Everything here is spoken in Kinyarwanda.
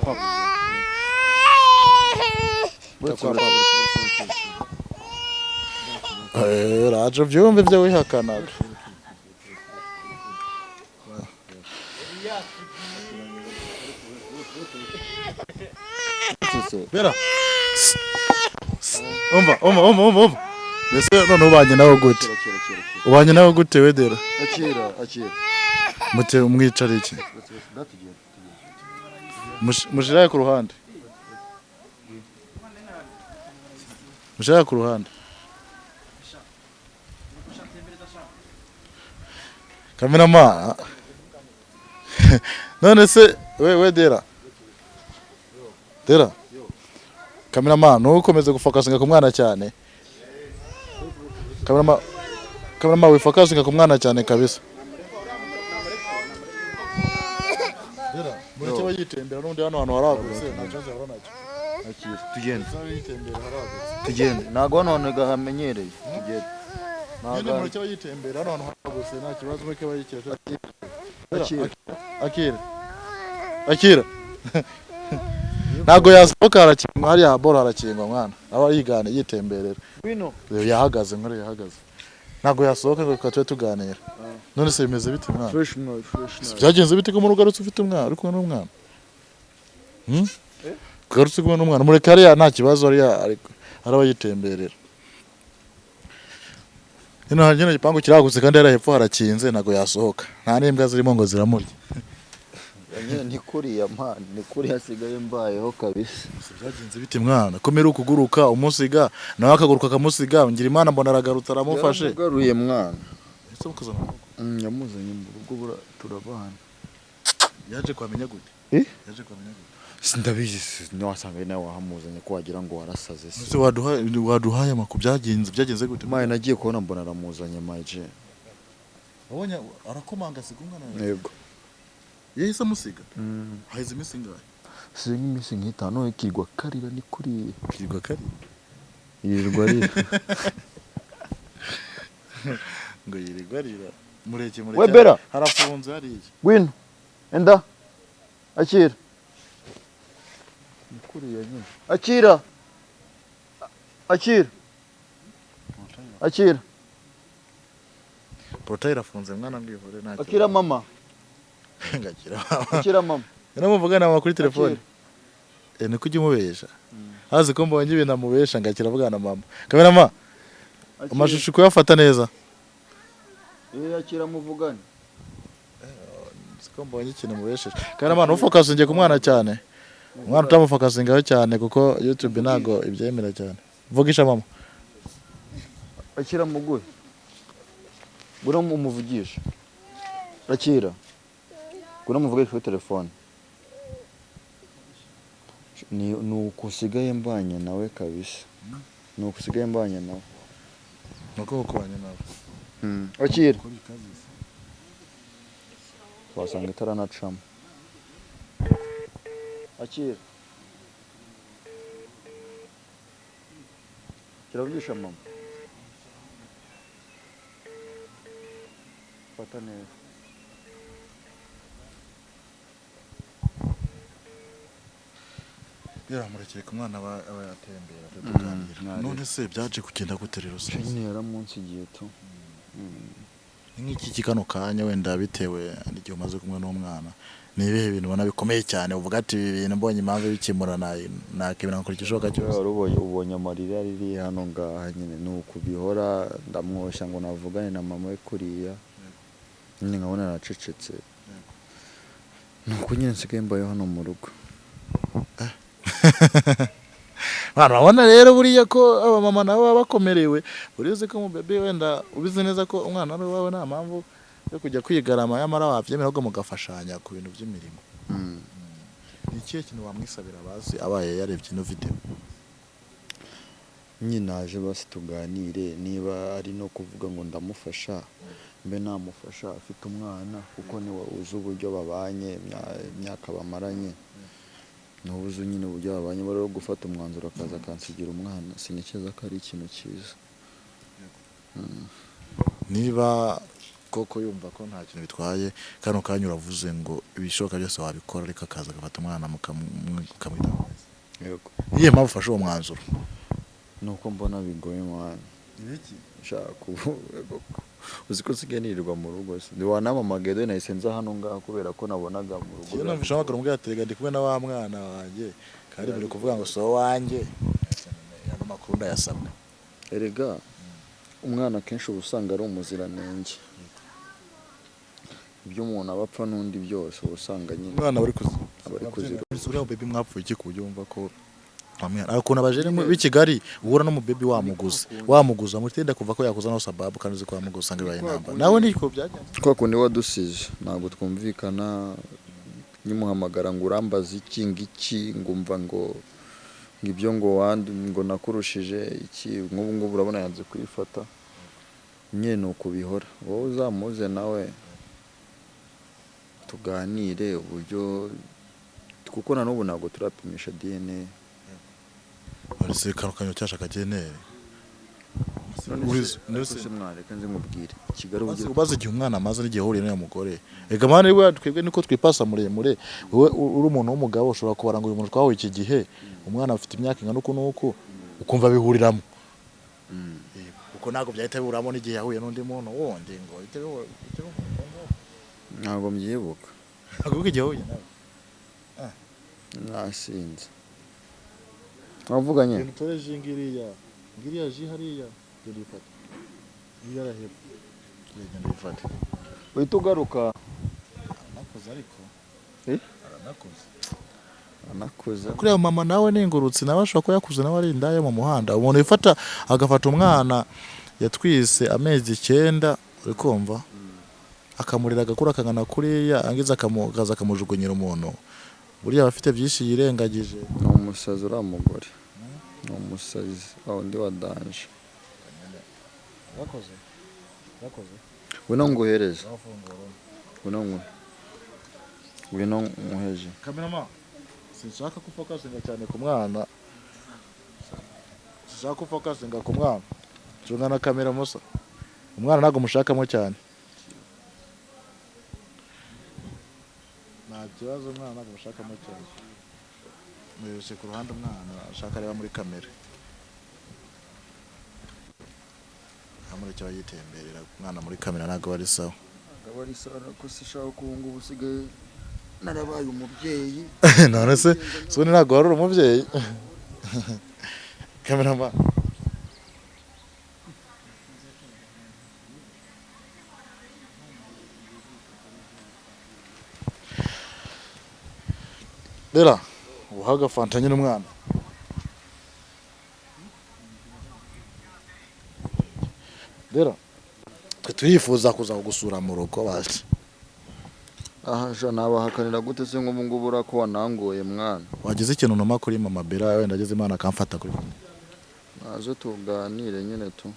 kwa papa. Raje byumve byo wihakanaga. Bera. Umva. Mbese none ubanye nawe gute? Ubanye nawe gute wedera? Akira. Mute umwicara iki? Mushiraye ku ruhande. Mushiraye ku ruhande. Kameraman. None se we dera. Dera. Kameraman nukomeze gufakasinga ku mwana cyane. Kameraman wifakasinga ku mwana cyane kabisa. Dera, mureke bayitembera n'undi hano haragutse nacaje haranacyo. Akira. Tugende. Bayitembera haragutse. Tugende. Nago none gahamenyereye. Tugende. None mureke bayitembera hano haragutse nta kibazo mureke bayikira. Akira. Nago yasohoka arakinga hariya bora arakinga mwana. Aba yigane yitemberera. Wino. Yahagaze nkore yahagaze. Nago yasohoka ngo katwe tuganira. None se bimeze bite mwana? Fresh. Byagenze bite ko mu rugarutse ufite umwana ariko n'umwana? Kugarutse kumwe n'umwana mureke hariya nta kibazo hariya ariko arabayitemberera. Ino hanyine igipangu kiragutse kandi hariya hepfo harakinze nago yasohoka. Nta n'imbwa zirimo ngo ziramurya. Ni kuriya man, ni kuri hasigaye mbayeho kabisa. Byagenze bite mwana? Komera ukuguruka umusiga nawe akaguruka kamusiga ngira Imana mbona aragarutse aramufashe. Garuye mwana. Ese mukazana mugo. Yamuzanye mu rugo turabana. Yaje kwamenya gute? Yaje kwamenya gute? Sindabizi n'wasanga nawe wahamuzanye ko wagira ngo warasaze. Ese waduhaye amakuru byagenze gute? Maye nagiye kubona mbona aramuzanye maje. Abonye arakomanga sigumwana. Yego. Yahise amusiga. Haize iminsi ingahe? Sinzi iminsi nk'itanu ikirwa karira ni kuri Kirwa karira. yirirwa arira. Ngo yirirwa arira. Mureke. Webera. Harafunze hariya. Wino. Enda. Akira. Ni kuri ya nyine. Akira. Portail irafunze mwana mbivure nta. Akira mama. Ngakira. Akira mama. Naramuvugana nawe kuri telefone. Ni kujya umubesha. Hazi ko mbonye ibintu amubesha ngakira avugana mama. Kameraman. Amashusho kuyafata neza. Akira muvugane. Siko mbonye ikintu mubesheje. Kameraman ufokasinge ku mwana cyane. Umwana utamufokasingaho cyane kuko YouTube ntago ibyemera cyane. Vugisha mama. Akira muguye. Gura umuvugisha. Akira. Gura muvugisha kuri telefone. Ni ukusigaye mbanye nawe kabisa. Ni ukusigaye mbanye nawe. Nuko ukubanye nawe. Akira. Wasanga itaranacamo. Akira. Kiravugisha mama. Fata neza. Yamurekeye ku mwana aba yatembera tuganira. None se byaje kugenda gute rero se? Nyine yaramunsi gihe tu. Nk'iki kikano kanya wenda bitewe n'igihe umaze kumwe n'umwana. Ni ibihe bintu ubona bikomeye cyane uvuga ati ibi bintu mbonye impamvu bikimurana nakibira ngo kishoka cyose. Ubonye amarira riri hano ngaha nyine nuko bihora ndamwosha ngo navugane na mama we kuriya. Nyine nkabona nacecetse. Nuko nyine nsigaye mbayeho hano mu rugo. Urabona rero buriya ko abamama nabo baba bakomerewe. Urize ko mu bebe wenda ubizi neza ko umwana ari wawe nta mpamvu yo kujya kwigarama yamara wavyemera ko mugafashanya ku bintu by'imirimo. Ni ikihe kintu wamwisabira basi abaye yarebye ino video? Nyine naje basi tuganire niba ari no kuvuga ngo ndamufasha mbe namufasha afite umwana kuko niwe uzi uburyo babanye imyaka bamaranye. Nubuzu nyine uburyo babanye bari gufata umwanzuro akaza kansigira umwana sinekeza ko ari ikintu cyiza. Niba koko yumva ko nta kintu bitwaye kano kanya uravuze ngo ibishoboka byose wabikora ariko akaza agafata umwana mukamwitaho yego niyo mpamvu ufashe uwo mwanzuro nuko mbona bigoye mwana nshaka uzi ko nsigaye nirirwa mu rugo se ntiwanamamagaye nahise nza hano ngaha kubera ko nabonaga mu rugo numvise amakuru mbwira ati rega ndi kumwe na wa mwana wanjye kandi biri kuvuga ngo so wanjye ano makuru ndayasabwa erega umwana kenshi uba usanga ari umuziranenge ibyo umuntu aba apfa n'undi byose uba usanga nyine umwana bari kuzira uriya baby mwapfuye iki ku buryo wumva ko ukuntu abajene b'i Kigali uhura no mu baby wamuguza mutenda kuva ko yakuza no sababu kandi uzi ko wamuguza usanga bibaye intambara nawe niko byagenze kwa kundi wadusize ntabwo twumvikana nyimuhamagara ngo urambaza iki ngiki ngumva ngo ibyo ngo wandi ngo nakurushije iki nk'ubu ngubu urabona yanze kwifata nyine ni ukubihora wowe uzamuze nawe tuganire uburyo kuko na n'ubu ntabwo turapimisha DNA ese karukanyo cyashaka DNA nese mwareka nzi mubwire Kigali ubaze igihe umwana amaze n'igihe huriye n'uyu mugore ega mane we twebwe niko twipasa muremure wowe uri umuntu w'umugabo ushobora kubara ngo uyu muntu twahuye iki gihe umwana afite imyaka ingana uko nuko ukumva bihuriramo kuko ntabwo byahita biburamo n'igihe yahuye n'undi muntu wundi ngo ntabwo mbyibuka ntabwo igihe yahuye nawe nasinze wavuganye toreje ngiriya ji hariya ndifata ngiriya hepfo ngenda ndifata uhita ugaruka nakoze ariko anakoze kuriya mama nawe n'ingurutsi nawe ashobora kuba yakuze nawe ari indaya mu muhanda umuntu agafata umwana yatwise amezi 9 uri kumva akamurira agakura akangana kuriya angiza akamugaza akamujugunyira umuntu buriya abafite byinshi yirengagije ni umusazi uriya mugore ni umusazi aho ndi wadanje yakoze wino nguhereze wino muheje kamerama sinshaka ko focusinga cyane ku mwana sinshaka ko focusinga ku mwana cunga na kamera musa umwana ntabwo mushakamo cyane nta kibazo umwana ntabwo mushakamo cyane muyose ku ruhande umwana ashaka areba muri kamera amurikira yitemberera umwana muri kamera ntabwo bari sawa ko sishaka kungu ubusigaye narabaye umubyeyi none se soni ntabwo wari umubyeyi kamerama Dera uhaga fanta nyine umwana Dera turifuza kuza kugusura mu rugo baje aha sha nabahakanira gute se ngo ngubu urako wanangoye mwana wagize ikintu noma kuri mama Bera wenda ageze imana akamfata kuri nazo tuganire nyine tu